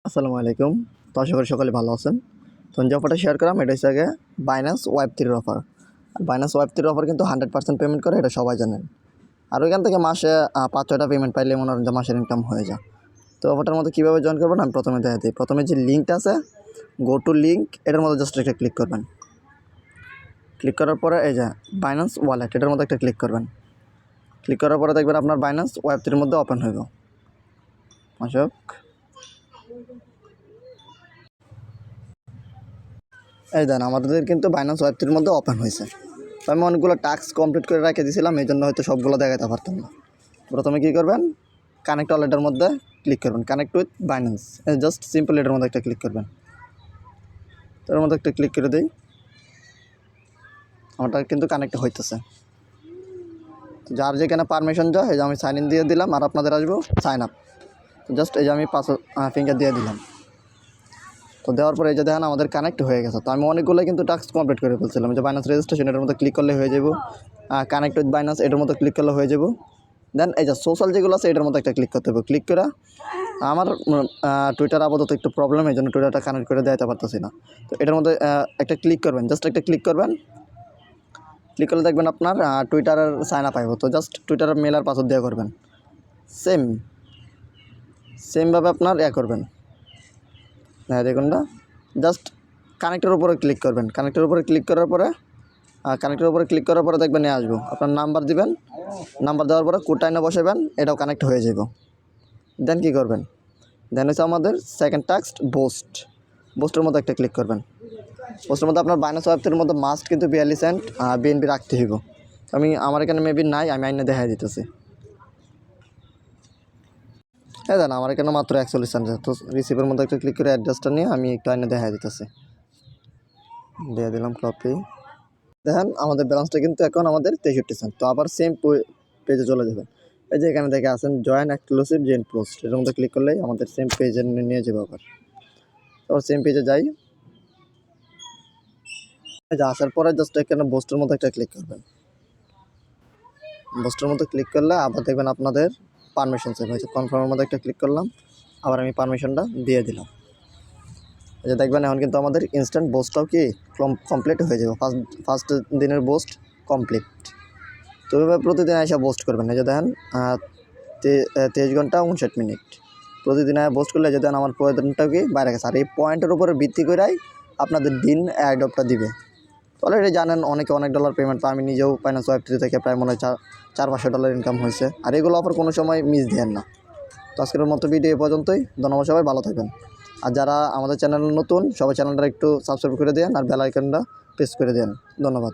আসসালামু আলাইকুম। তো আশা করি সকলে ভালো আছেন। তো যে অফারটা শেয়ার করলাম এটা হচ্ছে আগে বাইন্যান্স ওয়েব3 অফার। বাইন্যান্স ওয়েব3 অফার কিন্তু 100% পেমেন্ট করে, এটা সবাই জানেন। আর ওইখান থেকে মাসে 5-6টা পেমেন্ট পাইলে মনে হয় যে মাসের ইনকাম হয়ে যায়। তো অফারটার মধ্যে কীভাবে জয়েন করবেন আমি প্রথমে দেখা দিই। প্রথমে যে লিঙ্কটা আছে গো টু লিঙ্ক, এটার মধ্যে জাস্ট একটা ক্লিক করবেন। ক্লিক করার পরে এই যে বাইন্যান্স ওয়ালেট, এটার মধ্যে একটা ক্লিক করবেন। ক্লিক করার পরে দেখবেন আপনার বাইন্যান্স ওয়েব3 মধ্যে ওপেন হইব। অশোক এই দেন আমাদের কিন্তু বাইন্যান্স ওয়েব3 মধ্যে ওপেন হয়েছে। তো আমি অনেকগুলো টাস্ক কমপ্লিট করে রেখে দিয়েছিলাম, এই জন্য হয়তো সবগুলো দেখাতে পারতাম না। প্রথমে কী করবেন, কানেক্ট ওয়ালেটের মধ্যে ক্লিক করবেন, connect with Binance, just simple এটার মধ্যে একটা ক্লিক করবেন। তো এর মধ্যে একটা ক্লিক করে দিই, আমারটা কিন্তু কানেক্ট হইতেছে। যার যেখানে পারমিশন যায় এই যে আমি সাইন ইন দিয়ে দিলাম, আর আপনাদের আসবো সাইন আপ। তো জাস্ট এই যে আমি ফিঙ্গার দিয়ে দিলাম। তো দেওয়ার পরে এই যে দেখেন আমাদের কানেক্ট হয়ে গেছে। তো আমি অনেকগুলো কিন্তু টাস্ক কমপ্লিট করে ফেলছিলাম। যে বাইন্যান্স রেজিস্ট্রেশন এটার মধ্যে ক্লিক করলে হয়ে যাব, কানেক্ট উইথ বাইন্যান্স এটার মধ্যে ক্লিক করলে হয়ে যাব। দেন এই যে সোশ্যাল যেগুলো আছে এটার মধ্যে একটা ক্লিক করতে হবে। ক্লিক করে আমার টুইটার আপাতত একটু প্রবলেম, এই জন্য টুইটারটা কানেক্ট করে দেখাতে পারতেছি না। তো এটার মধ্যে একটা ক্লিক করবেন, জাস্ট একটা ক্লিক করবেন। ক্লিক করলে দেখবেন আপনার টুইটারের সাইন আপ আইব। তো জাস্ট টুইটারের মেল আর পাসওয়ার্ড দিয়ে করবেন। সেমভাবে আপনার করবেন। হ্যাঁ দেখুন না, জাস্ট কানেক্টের উপরে ক্লিক করবেন। কানেক্টের উপরে ক্লিক করার পরে দেখবেন আসবো, আপনার নাম্বার দিবেন। নাম্বার দেওয়ার পরে কোডটা এনে বসাবেন, এটাও কানেক্ট হয়ে যাব। দেন কী করবেন, দেন হচ্ছে আমাদের সেকেন্ড টাস্ক বোস্টের মধ্যে একটা ক্লিক করবেন। বোস্টের মধ্যে আপনার বাইন্যান্স ওয়েব3 মধ্যে মাস্ট কিন্তু 42 সেন্ট বিএনপি রাখতে হইব। আমার এখানে মেবি নাই, আমি আইনে দেখাই দিতেছি। হ্যাঁ দেন আমার এখানে মাত্র 41 সেন্ট। তো রিসিভের মধ্যে একটা ক্লিক করে অ্যাড্রেসটা নিয়ে আমি একটু আইনে দেখাই দিতেছি। দিয়ে দিলাম কপি। দেখেন আমাদের ব্যালেন্সটা কিন্তু এখন আমাদের 63 সেন্ট। তো আবার সেম পেজে চলে যাবেন। এই যে এখানে দেখে আছেন জয়েন এক্সক্লুসিভ জেন পোস্ট, এর মধ্যে ক্লিক করলেই আমাদের সেম পেজে নিয়ে যাবে। আবার সেম পেজে যাই, আসার পরে জাস্ট এখানে বোস্টের মধ্যে একটা ক্লিক করবেন। বোস্টের মধ্যে ক্লিক করলে আবার দেখবেন আপনাদের পারমিশন সেভ হয়েছে। কনফার্মের মধ্যে একটা ক্লিক করলাম, আবার আমি পারমিশনটা দিয়ে দিলাম। এই যে দেখবেন এখন কিন্তু আমাদের ইনস্ট্যান্ট বোস্টটাও কি কমপ্লিট হয়ে যাবে। ফার্স্ট দিনের বোস্ট কমপ্লিট। তো এভাবে প্রতিদিন এসে বোস্ট করবেন। এই যে দেখেন 23 ঘন্টা 59 মিনিট প্রতিদিন বোস্ট করলে যে দেন আমার প্রয়োজনটাও কি বাইরে গেছে। আর এই পয়েন্টের উপরে ভিত্তি করেই আপনাদের দিন অ্যাডপটা দিবে। তো অলরেডি জানেন অনেকে অনেক ডলার পেমেন্ট। তো আমি নিজেও বাইন্যান্স ওয়েব3 থেকে প্রায় মনে হয় 400-500 ডলার ইনকাম হয়েছে। আর এগুলো অফার কোনো সময় মিস দেন না। তো আজকের মতো ভিডিও এ পর্যন্তই। ধন্যবাদ, সবাই ভালো থাকবেন। আর যারা আমাদের চ্যানেল নতুন সবাই চ্যানেলটা একটু সাবস্ক্রাইব করে দেন আর বেল আইকনটা প্রেস করে দেন। ধন্যবাদ।